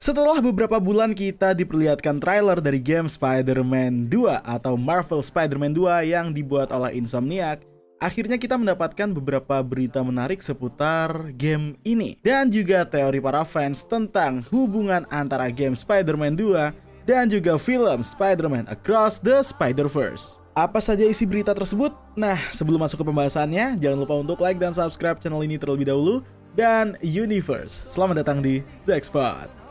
Setelah beberapa bulan kita diperlihatkan trailer dari game Spider-Man 2 atau Marvel Spider-Man 2 yang dibuat oleh Insomniac, akhirnya kita mendapatkan beberapa berita menarik seputar game ini. Dan juga teori para fans tentang hubungan antara game Spider-Man 2 dan juga film Spider-Man Across the Spider-Verse. Apa saja isi berita tersebut? Nah, sebelum masuk ke pembahasannya, jangan lupa untuk like dan subscribe channel ini terlebih dahulu. Dan Universe, selamat datang di Jackspot.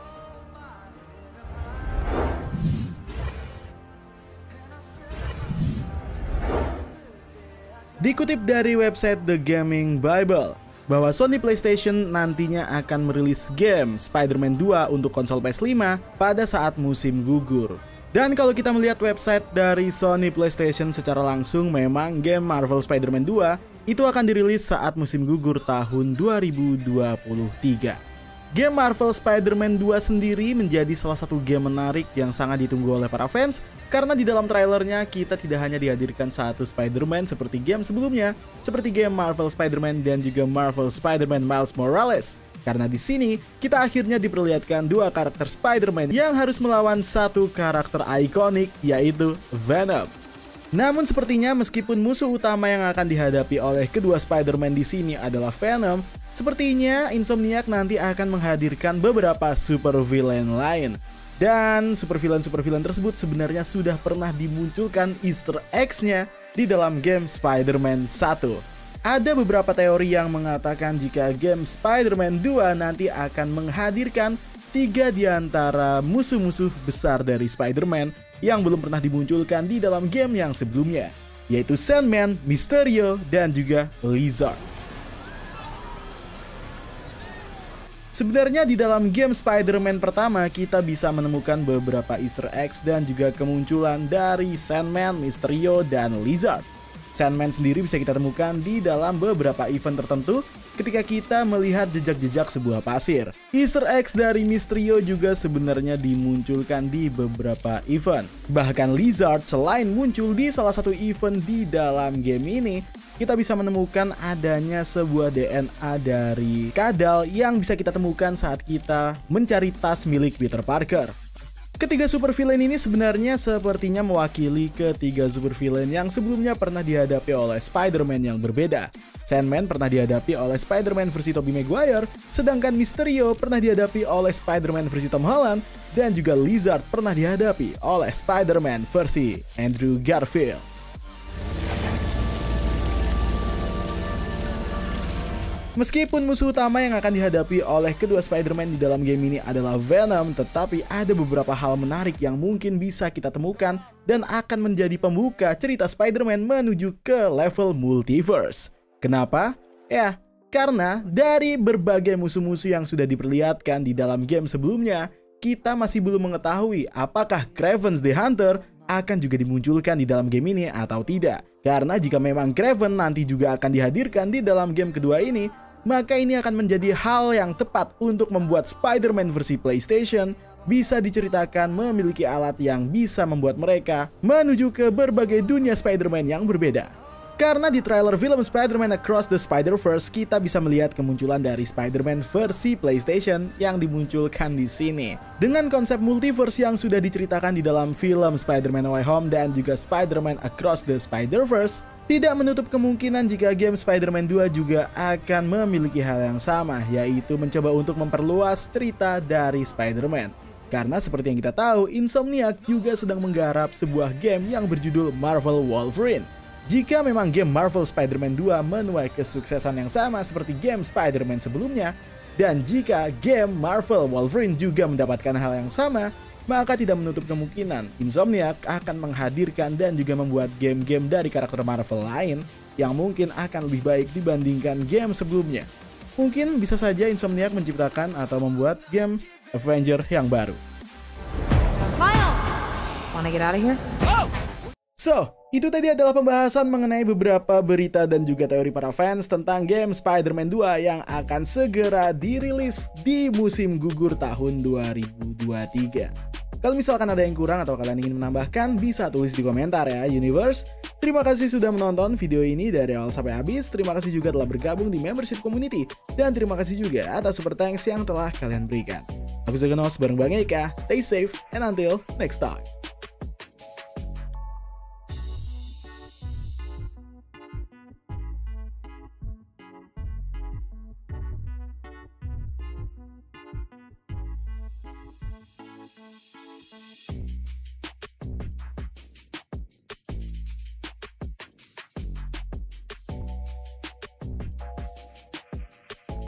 Dikutip dari website The Gaming Bible, bahwa Sony PlayStation nantinya akan merilis game Spider-Man 2 untuk konsol PS5 pada saat musim gugur. Dan kalau kita melihat website dari Sony PlayStation secara langsung, memang game Marvel Spider-Man 2 itu akan dirilis saat musim gugur tahun 2023. Game Marvel Spider-Man 2 sendiri menjadi salah satu game menarik yang sangat ditunggu oleh para fans, karena di dalam trailernya kita tidak hanya dihadirkan satu Spider-Man seperti game sebelumnya, seperti game Marvel Spider-Man dan juga Marvel Spider-Man Miles Morales. Karena di sini kita akhirnya diperlihatkan dua karakter Spider-Man yang harus melawan satu karakter ikonik, yaitu Venom. Namun sepertinya meskipun musuh utama yang akan dihadapi oleh kedua Spider-Man di sini adalah Venom, sepertinya Insomniac nanti akan menghadirkan beberapa super villain lain. Dan super villain tersebut sebenarnya sudah pernah dimunculkan Easter eggs-nya di dalam game Spider-Man 1. Ada beberapa teori yang mengatakan jika game Spider-Man 2 nanti akan menghadirkan 3 di antara musuh-musuh besar dari Spider-Man yang belum pernah dimunculkan di dalam game yang sebelumnya, yaitu Sandman, Mysterio, dan juga Lizard. Sebenarnya di dalam game Spider-Man pertama kita bisa menemukan beberapa Easter eggs dan juga kemunculan dari Sandman, Mysterio, dan Lizard. Sandman sendiri bisa kita temukan di dalam beberapa event tertentu ketika kita melihat jejak-jejak sebuah pasir. Easter eggs dari Mysterio juga sebenarnya dimunculkan di beberapa event. Bahkan Lizard selain muncul di salah satu event di dalam game ini, kita bisa menemukan adanya sebuah DNA dari kadal yang bisa kita temukan saat kita mencari tas milik Peter Parker. Ketiga supervillain ini sebenarnya sepertinya mewakili ketiga supervillain yang sebelumnya pernah dihadapi oleh Spider-Man yang berbeda. Sandman pernah dihadapi oleh Spider-Man versi Tobey Maguire, sedangkan Mysterio pernah dihadapi oleh Spider-Man versi Tom Holland, dan juga Lizard pernah dihadapi oleh Spider-Man versi Andrew Garfield. Meskipun musuh utama yang akan dihadapi oleh kedua Spider-Man di dalam game ini adalah Venom, tetapi ada beberapa hal menarik yang mungkin bisa kita temukan dan akan menjadi pembuka cerita Spider-Man menuju ke level multiverse. Kenapa? Ya, karena dari berbagai musuh-musuh yang sudah diperlihatkan di dalam game sebelumnya, kita masih belum mengetahui apakah Kraven the Hunter akan juga dimunculkan di dalam game ini atau tidak. Karena jika memang Kraven nanti juga akan dihadirkan di dalam game kedua ini, maka ini akan menjadi hal yang tepat untuk membuat Spider-Man versi PlayStation bisa diceritakan memiliki alat yang bisa membuat mereka menuju ke berbagai dunia Spider-Man yang berbeda. Karena di trailer film Spider-Man Across the Spider-Verse kita bisa melihat kemunculan dari Spider-Man versi PlayStation yang dimunculkan di sini. Dengan konsep multiverse yang sudah diceritakan di dalam film Spider-Man No Way Home dan juga Spider-Man Across the Spider-Verse, tidak menutup kemungkinan jika game Spider-Man 2 juga akan memiliki hal yang sama, yaitu mencoba untuk memperluas cerita dari Spider-Man. Karena seperti yang kita tahu, Insomniac juga sedang menggarap sebuah game yang berjudul Marvel Wolverine. Jika memang game Marvel Spider-Man 2 menuai kesuksesan yang sama seperti game Spider-Man sebelumnya, dan jika game Marvel Wolverine juga mendapatkan hal yang sama, maka tidak menutup kemungkinan Insomniac akan menghadirkan dan juga membuat game-game dari karakter Marvel lain yang mungkin akan lebih baik dibandingkan game sebelumnya. Mungkin bisa saja Insomniac menciptakan atau membuat game Avenger yang baru. Miles, wanna get out of here? So, itu tadi adalah pembahasan mengenai beberapa berita dan juga teori para fans tentang game Spider-Man 2 yang akan segera dirilis di musim gugur tahun 2023. Kalau misalkan ada yang kurang atau kalian ingin menambahkan, bisa tulis di komentar ya, Universe. Terima kasih sudah menonton video ini dari awal sampai habis. Terima kasih juga telah bergabung di membership community. Dan terima kasih juga atas super thanks yang telah kalian berikan. Aku Zagonos bareng Bang Eka. Stay safe and until next time.